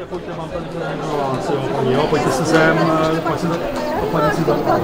Pojďte, mám tady to vás, jo, paní, jo, pojďte se sem, pak si to tam.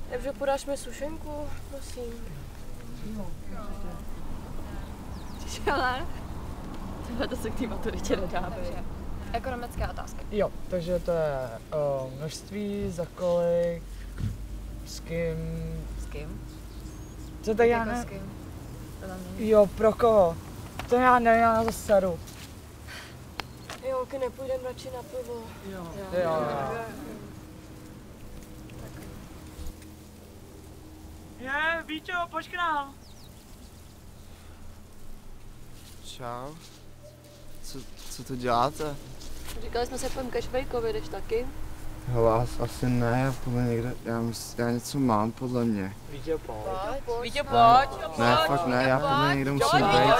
Takže podáš mi sušenku, prosím. Ale tohle to se k té maturitě nedá. Ekonomické otázky. Jo, takže to je množství, za kolik, s kým. S kým? Co to já jako ne... s kým? Jo, pro koho? To já nevím, já zase seru. Jo, když nepůjdem radši na pivo. Jo. Je, Víťo, pojď k nám. Čau. Co to děláte? Říkali jsme se pojďme ke Švejkovi, jdeš taky? Hele, asi ne, já podle někde, já něco mám podle mě. Víťo, pojď. Víťo, pojď. Ne, fakt ne, já podle někde musím být.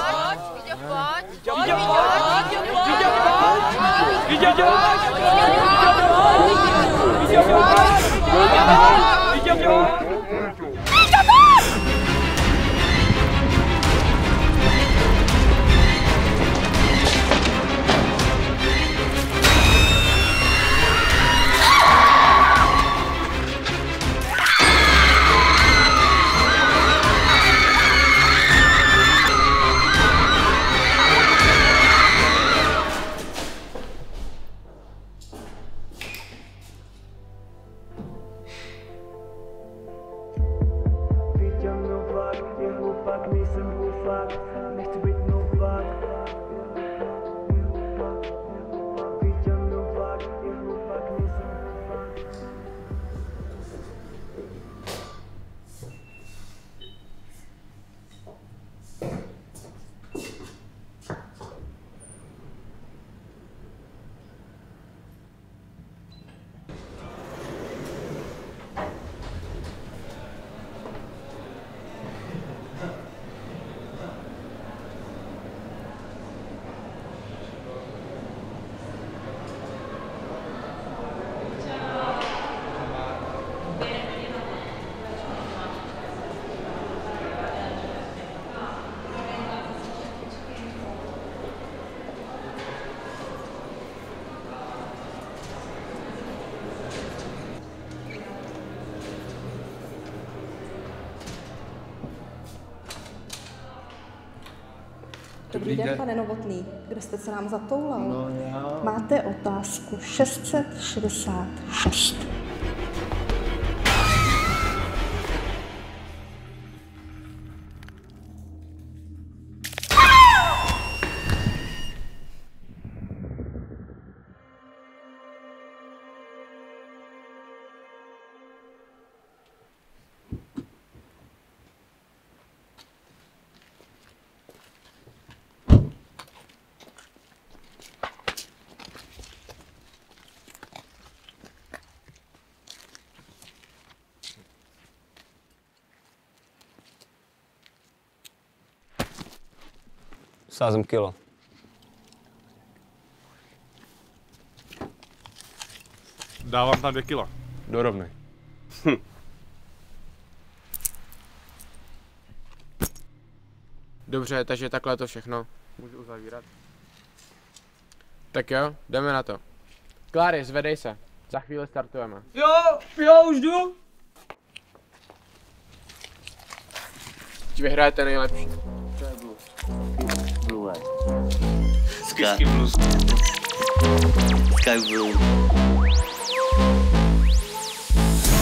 Víťo, pojď. Dobrý den, pane Novotný. Kde jste se nám zatoulal? No já... Máte otázku 666. Sázím kilo. Dávám tam 2 kila. Dorovnej. Dobře, takže takhle to všechno. Můžu uzavírat. Tak jo, jdeme na to. Kláry, zvedej se. Za chvíli startujeme. Jo, už jdu. Ať vyhrajete nejlepší. Sky Blue. Sky Blue.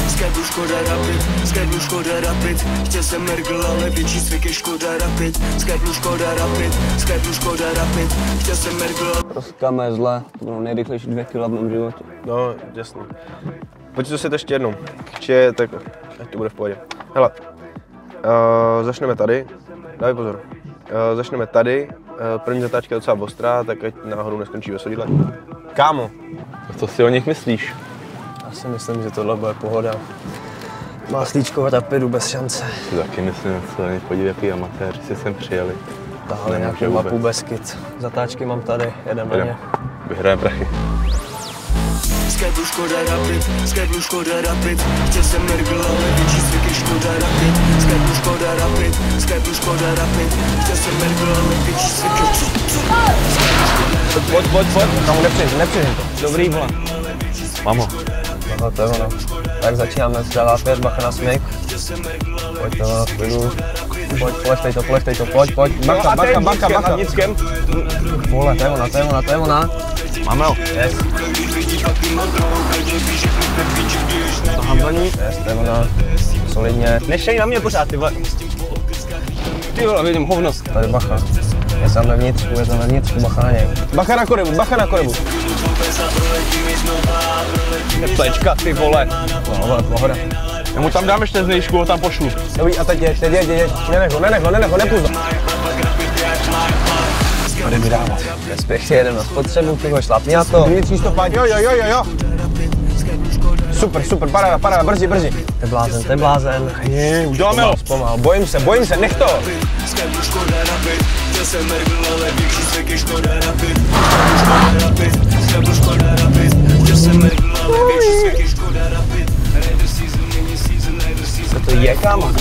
Sky Blue Škoda Rapid, Sky Blue Škoda Rapid. Chtěl jsem Mergl, ale větší svěk je Škoda Rapid. Sky Blue Škoda Rapid, Sky Blue Škoda Rapid. Chtěl jsem Mergl. Rozkama je zle, to bylo nejrychlejší 2 kila v mém životě. No, jasný. Pojď to si ještě jednou. Či tak ať to bude v pohodě. Hele, začneme tady. Dávej pozor. Začneme tady. První zatáčka je docela ostrá, tak ať náhodou neskončí ve sodidle. Kámo, co si o nich myslíš? Já si myslím, že tohle bude pohoda. Máslíčko Rapidu bez šance. Si taky myslím, co oni podívej, jaký amatéři si sem přijeli. Tahali nějakou mapu Beskyd. Zatáčky mám tady, jedem na ně. Vyhrajeme prachy. Skyblu Škoda Rapid, Skyblu Škoda Rapid, chtěl jsem Mergl, ale větší svěk je Škoda Rapid. Skyblu Škoda Rapid, Skyblu Škoda Rapid, chtěl jsem Mergl, ale větší svěk je Pojď, tam nepřižím to. Dobrý, vole. Mamo. Aha, to je ono. Tak začínáme střelá 5, bacha na smyk. Pojď to ono, klidu. Pojď, poleštej to, pojď. Bacha, nad Nickem. Vole, to je ona. Máme ho. Yes. To hambaní. Yes, to je ona. Solidně. Nešej na mě pořád, ty vole. Ty vole, vidím hovnost. Tady bacha. Je tam vevnitřku, bacha na něj. Bacha na korebu. Neplečka, ty vole. No, vole, pohoda. Já mu tam dám ještě znejšku, ho tam pošlu. Dobrý, a teď jeď. Nenech ho, nepůjď. Tady mi dávat. Bezpečně jedem na spotřebu, ty vole, šlapni na to. Vnitřní stopáť, jo. Super, paráda, brzy. To je blázen. Uděláme ho. Zpomal, bojím se, nech to. Co to je, kámo?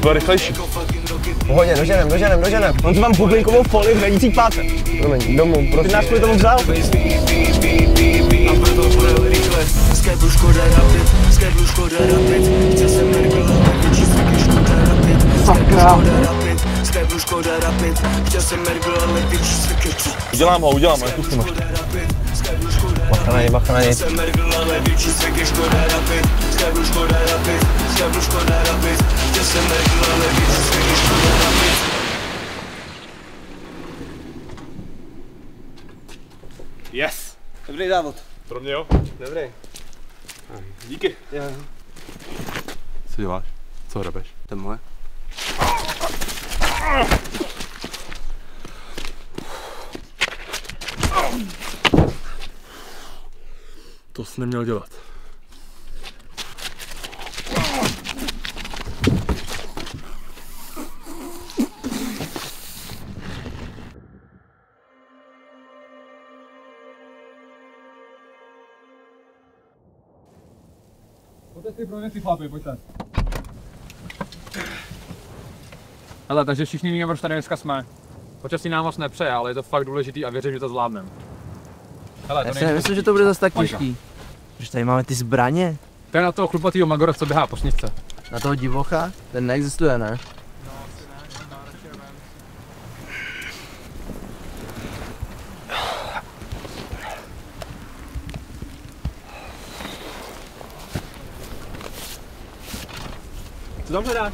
Byl rychlejší. Pohodě, doženem. On tu mám bublinkovou folii v hledící páce. Promiň, domů, prostě. Ty nás kvůli tomu vzal? Skyblu Škoda Rapid, chtěl jsem Mergl, ale větší svěk je Škoda Rapid. Skyblu Škoda Rapid, chtěl jsem Mergl, ale větší svěk je Škoda Rapid. Udělám ho, nepustím ho. Bacha na něj. Yes! Dobrý závod. Pro mě jo? Dobrý. Díky. Jo. Co děláš? Co hrabeš? To je moje. To jsi neměl dělat. Pojďte si pronesí chlapi, pojďte. Hele, takže všichni víme, proč tady dneska jsme. Počasí nám moc nepřeje, ale je to fakt důležitý a věřím, že to zvládneme. Hele, Já si nemyslím, že to bude zase tak těžký. Protože tady máme ty zbraně. To je na toho chlupatýho Magora, co běhá po sněžce. Na toho divocha? Ten neexistuje, ne? Co tam hledáš?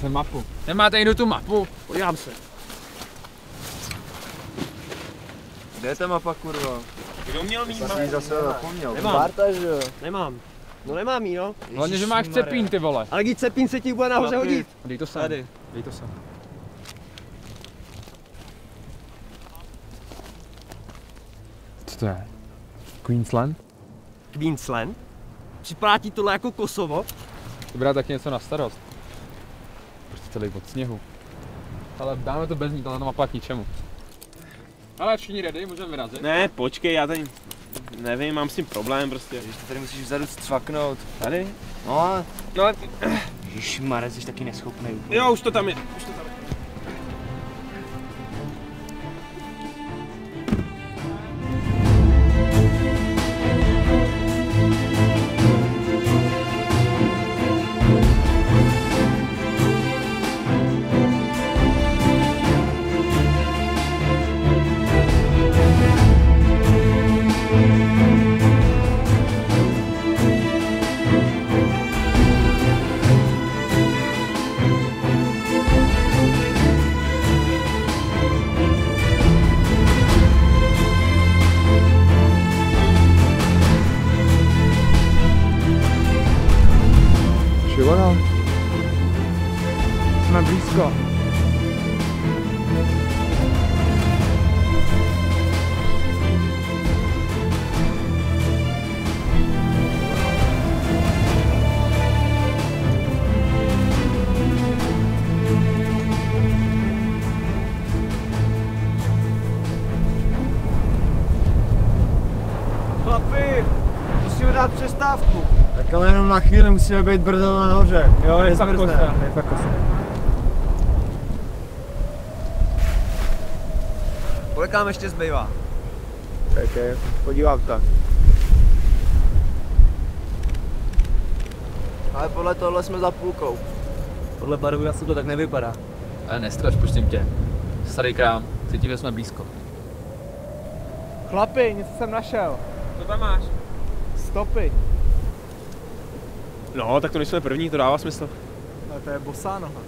Ten mapu. Nemáte někdo tu mapu? Podívám se. Kde je ta mapa, kurva? Kdo měl mít mapu? Jsem zase zapomněl. Nemám. Barta, že jo? Nemám. No nemám jí, no. Hlavně, že máš cepín, ty vole. Ale když cepín se ti bude nahoře hodit. Dej to sem. Tady. Dej to sem. Co to je? Queensland? Queensland? Připadá ti tohle jako Kosovo? Dobrá, tak něco na starost. Prostě celý od sněhu. Ale dáme to bez ní, tohle mapa k ničemu. Ale všichni ready, můžeme vyrazit? Ne, počkej, já tady nevím, mám s tím problém prostě. Ježiš, to tady musíš vzadu cvaknout. Tady? No, No ale... Ježišmarja, jsi taky neschopnej. Jo, už to tam je. blízko. Chlapi, musíme dát přestávku. Tak ale jenom na chvíli, musíme být brzo nahoře. Jo, je fakt kosa. Kolik nám ještě zbývá? Okay, podívám tak. Ale podle tohle jsme za půlkou. Podle barvy asi to tak nevypadá. Ale nestraš, prosím tě. Starý krám, cítím, že jsme blízko. Chlapi, něco jsem našel. Co tam máš? Stopy. No, tak to nejsme první, to dává smysl. Ale to je bosá noha.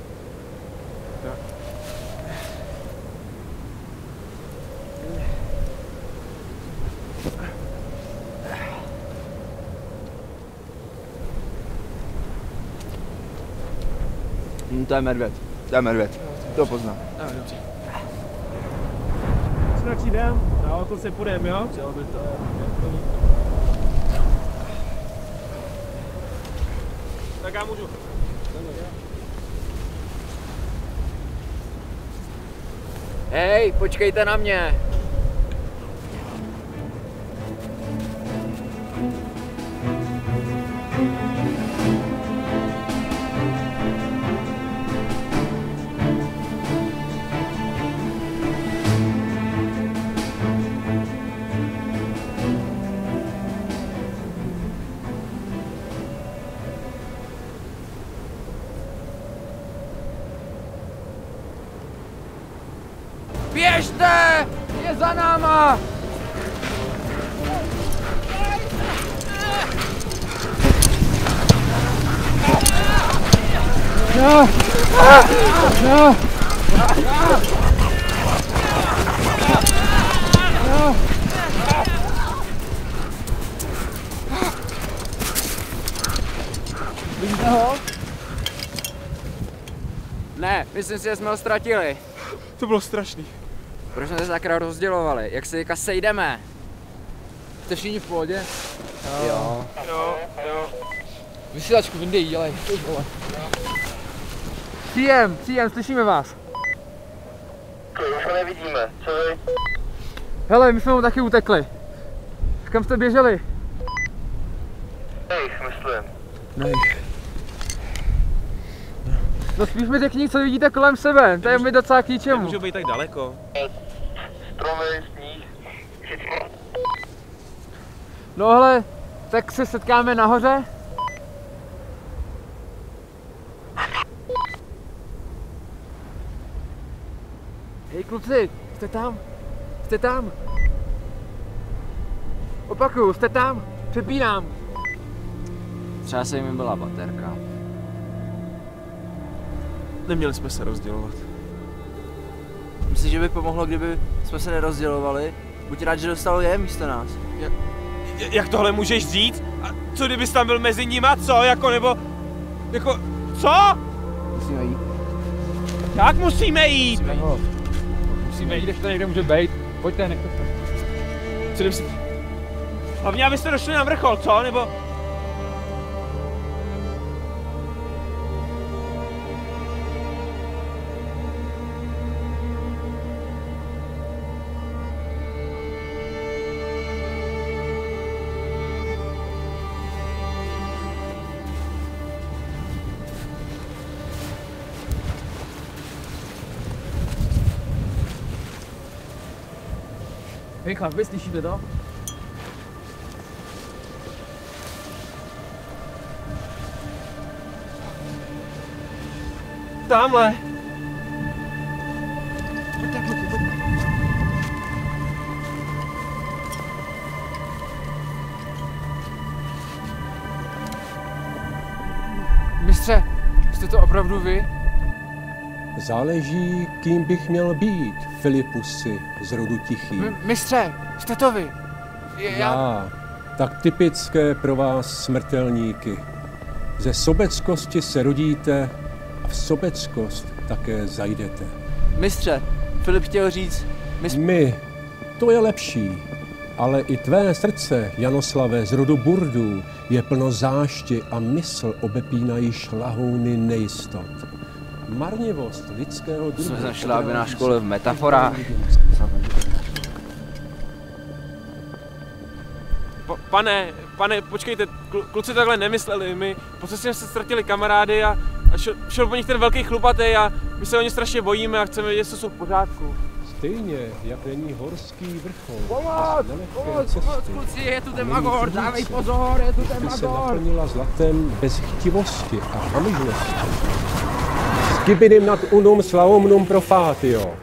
To je medvěd. To je medvěd. To poznám. Dobře. Snačí jdem, na oko se půjdem, jo? Chtělo by to. Tak já můžu. Hej, počkejte na mě. Běžte! Je za náma! No! No! No! Vidíte ho? Ne, myslím si, že jsme ho ztratili. To bylo strašný. Proč jsme se sakra rozdělovali? Jak se teďka sejdeme? Jste všichni v pohodě? Jo. Jo. Vysílačku, vyndej, dělej. CM, slyšíme vás. Už ho nevidíme, co vy? Hele, my jsme mu taky utekli. Kam jste běželi? Nejich, myslím. No spíš mi řekni, co vidíte kolem sebe, to je mi docela k ničemu. Nemůžu být tak daleko. Stromy, sníh. No hele, tak se setkáme nahoře. Hej kluci, jste tam? Jste tam? Opakuju, jste tam? Přepínám. Třeba se jim byla baterka. Neměli jsme se rozdělovat. Myslíš, že by pomohlo, kdyby jsme se nerozdělovali? Buď rád, že dostal je místo nás. Jak tohle můžeš říct? A co kdybys tam byl mezi nima, co? Jako, co? Musíme jít. Jak musíme jít? Musíme jít, když to někde může být. Pojďte, nechte se. Co kdyby si... Hlavně, abyste došli na vrchol, co? Nebo... Hej chlapi, slyšíte to? Tamhle. Mistře, jste to opravdu vy? Záleží, kým bych měl být, Filipusy z rodu Tichý. Mistře, jste to vy? Já, tak typické pro vás smrtelníky. Ze sobeckosti se rodíte a v sobeckost také zajdete. Mistře, Filip chtěl říct... My, to je lepší. Ale i tvé srdce, Janoslave, z rodu Burdů, je plno zášti a mysl obepínají šlahouny nejistot. Marnivost lidského druhu... Jsme začali na škole v metaforách. Pane, počkejte, kluci takhle nemysleli, my po cestě jsme se ztratili kamarády a šel po nich ten velký chlupatý a my se o ně strašně bojíme a chceme vědět, jestli jsou v pořádku. Stejně, jak není horský vrchol. Pomoc, kluci, je tu demagor, dávej pozor, je tu demagor. Se naplnila zlatem bez chtivosti a hamižnosti. Skibidim nad unum slavomnum profatio.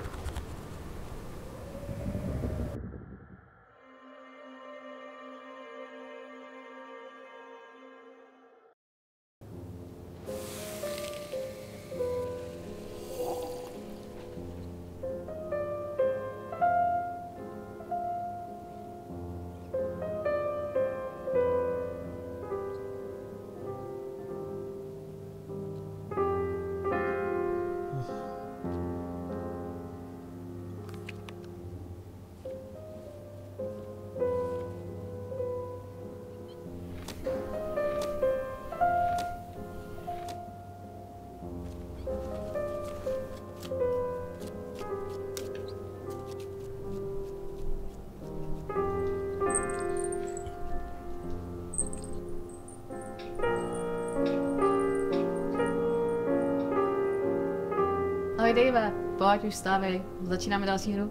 Ahoj Dave, pojď už vstávej, začínáme další hru.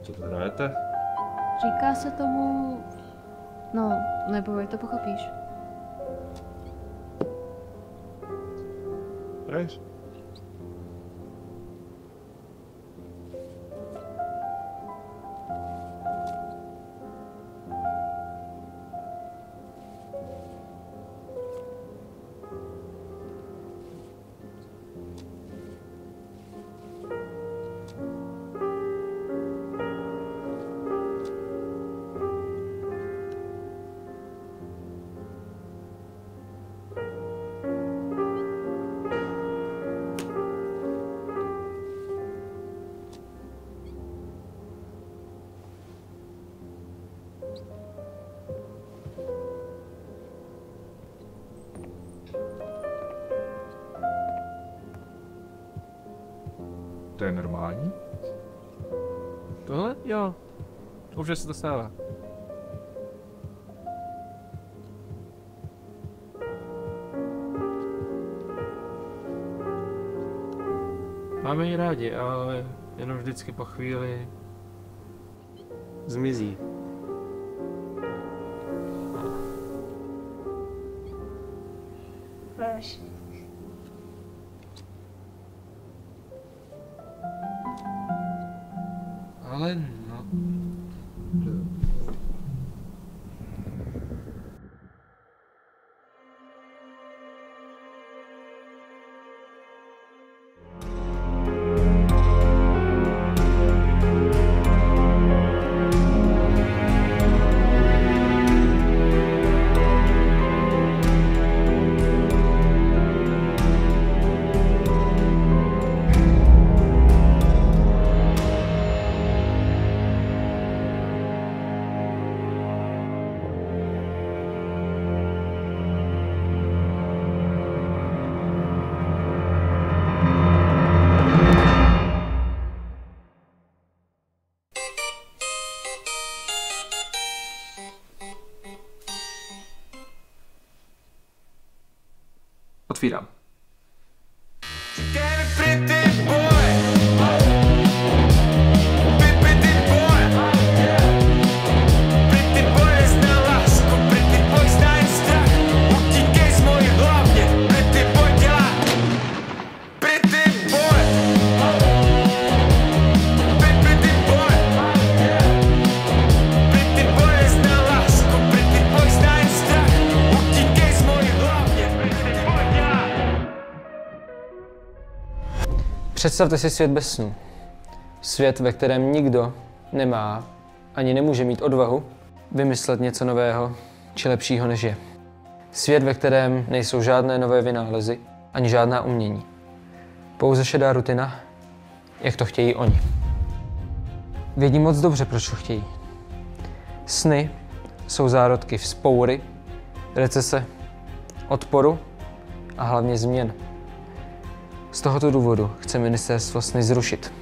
Co to hrajete? Říká se tomu... No, neboj, to pochopíš. Hraješ? To je normální? Tohle? Jo. Už se to stává. Máme ji rádi, ale jenom vždycky po chvíli zmizí. Proč? Ale no... Otvírám. Představte si svět bez snů. Svět, ve kterém nikdo nemá ani nemůže mít odvahu vymyslet něco nového či lepšího než je. Svět, ve kterém nejsou žádné nové vynálezy ani žádná umění. Pouze šedá rutina, jak to chtějí oni. Vědí moc dobře, proč to chtějí. Sny jsou zárodky vzpoury, recese, odporu a hlavně změn. Z tohoto důvodu chce ministerstvo sny zrušit.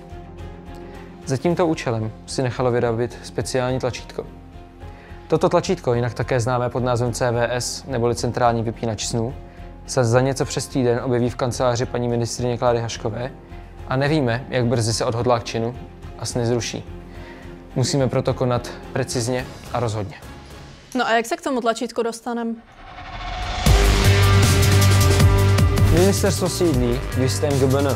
Za tímto účelem si nechalo vyrábět speciální tlačítko. Toto tlačítko, jinak také známé pod názvem CVS, neboli centrální vypínač snů, se za něco přes týden objeví v kanceláři paní ministryně Kláry Haškové a nevíme, jak brzy se odhodlá k činu a sny zruší. Musíme proto konat precizně a rozhodně. No a jak se k tomu tlačítku dostaneme? Ministerstvo sídlí v jistém GBN.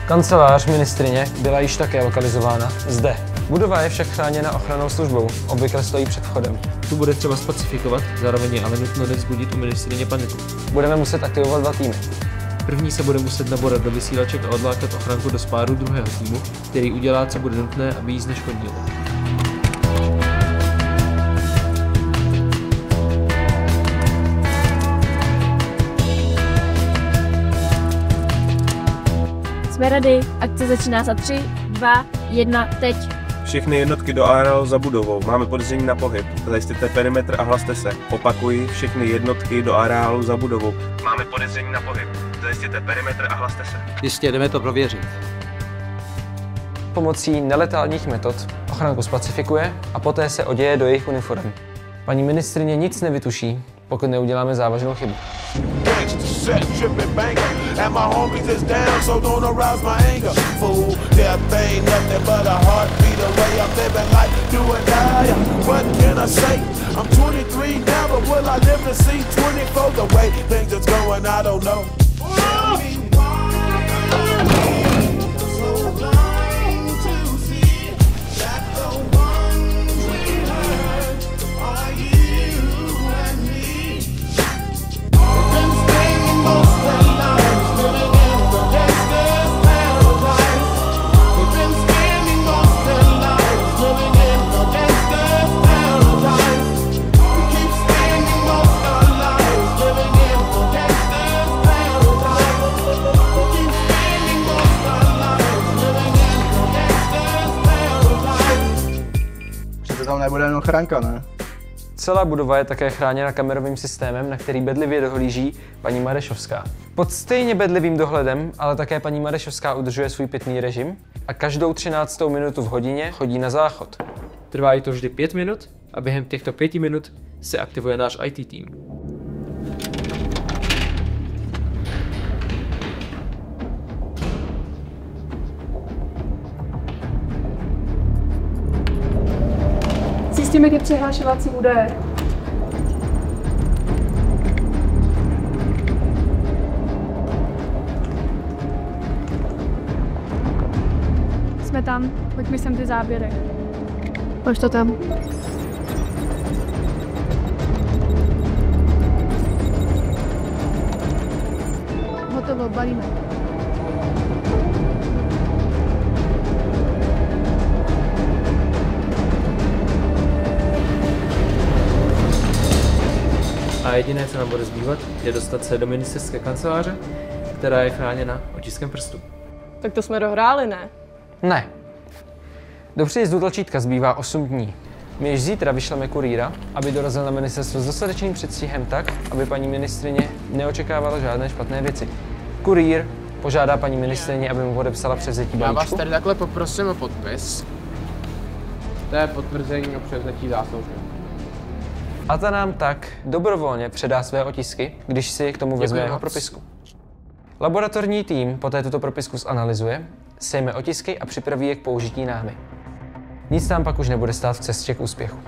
Kancelář ministryně byla již také lokalizována zde. Budova je však chráněna ochrannou službou, obvykle stojí před vchodem. Tu bude třeba spacifikovat, zároveň je ale nutno nevzbudit u ministryně paniku. Budeme muset aktivovat 2 týmy. První se bude muset naborat do vysílaček a odlákat ochranku do spáru druhého týmu, který udělá, co bude nutné, aby jí zneškodnilo. Jsme ready, akce začíná za 3, 2, 1, teď. Všechny jednotky do areálu za budovou. Máme podezření na pohyb. Zajistěte perimetr a hlaste se. Opakuji, všechny jednotky do areálu za budovou. Máme podezření na pohyb. Zajistěte perimetr a hlaste se. Jistě, jdeme to prověřit. Pomocí neletálních metod ochranku spacifikuje a poté se oděje do jejich uniform. Paní ministryně nic nevytuší, pokud neuděláme závažnou chybu. And my homies is down, so don't arouse my anger. Fool, death ain't nothing but a heartbeat away. I'm living life, do or die. What can I say? I'm 23 now, but will I live to see 24? The way things is going, I don't know. Tam nebude jen ochranka, ne? Celá budova je také chráněna kamerovým systémem, na který bedlivě dohlíží paní Marešovská. Pod stejně bedlivým dohledem ale také paní Marešovská udržuje svůj pitný režim a každou 13. minutu v hodině chodí na záchod. Trvá jí to vždy 5 minut a během těchto 5 minut se aktivuje náš IT tým. Zjistíme, kde přihlašovací údaje. Jsme tam, pojď mi sem ty záběry. Pojď to tam. Hotovo, balíme. A jediné, co nám bude zbývat, je dostat se do ministerské kanceláře, která je chráněna otiskem prstu. Tak to jsme dohráli, ne? Ne. Do příjezdu tlačítka zbývá 8 dní. My již zítra vyšleme kurýra, aby dorazil na ministerstvo s dostatečným předstihem tak, aby paní ministryně neočekávala žádné špatné věci. Kurýr požádá paní ministryně, aby mu podepsala převzetí balíčku. Já vás tady takhle poprosím o podpis. To je potvrzení o převzetí zásloužky. A ta nám tak dobrovolně předá své otisky, když si k tomu vezme jeho propisku. Laboratorní tým poté tuto propisku zanalyzuje, sejme otisky a připraví je k použití námi. Nic nám pak už nebude stát v cestě k úspěchu.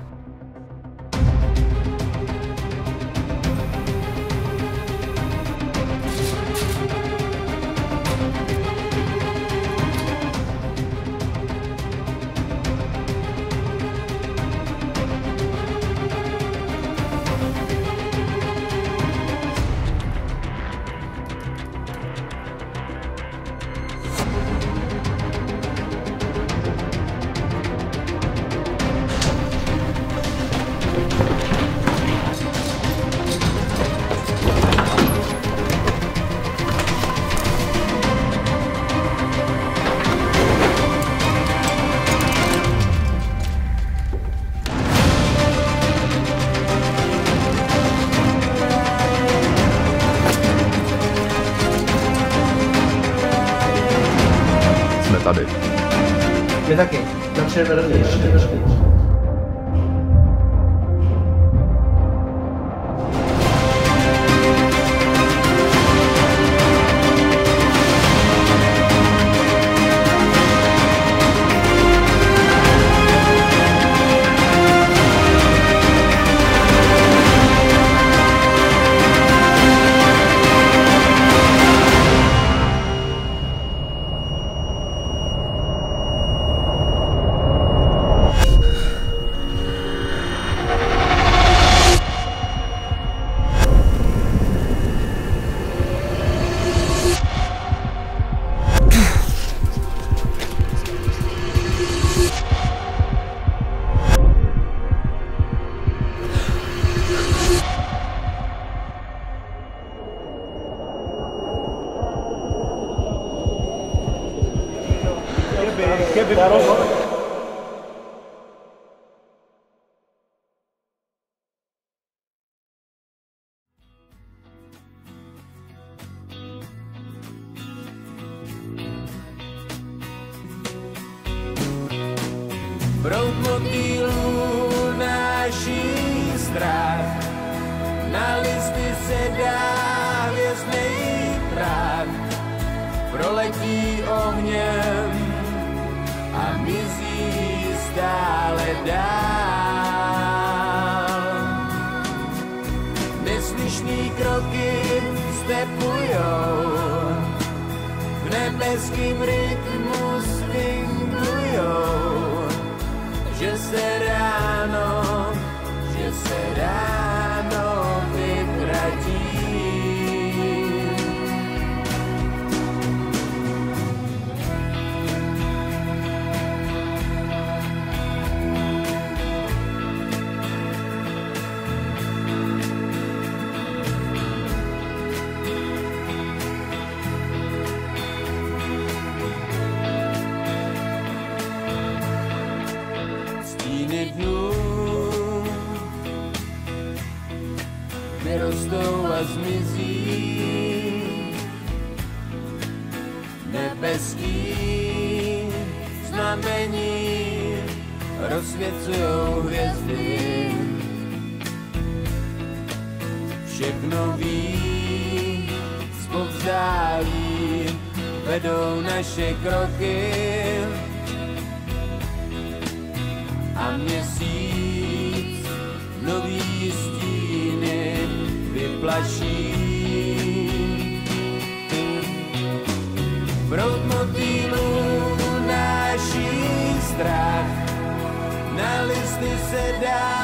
tady. My taky. Napřejeme dovnitř. Proud motýlů náší strach, na listy se dá hvězdnej prach, proletí ohněm a mizí stále dál. Neslyšný kroky stepujou, v nebeským rytmu swingujou, že se ráno vytratí. Stíny dnů vyrostou a zmizí, nebeský znamení rozsvěcujou hvězdy. Všechno ví, zpovzdálí vedou naše kroky a měsíc nový stíny vyplaší. Proud motýlů náší strach, na listy se dá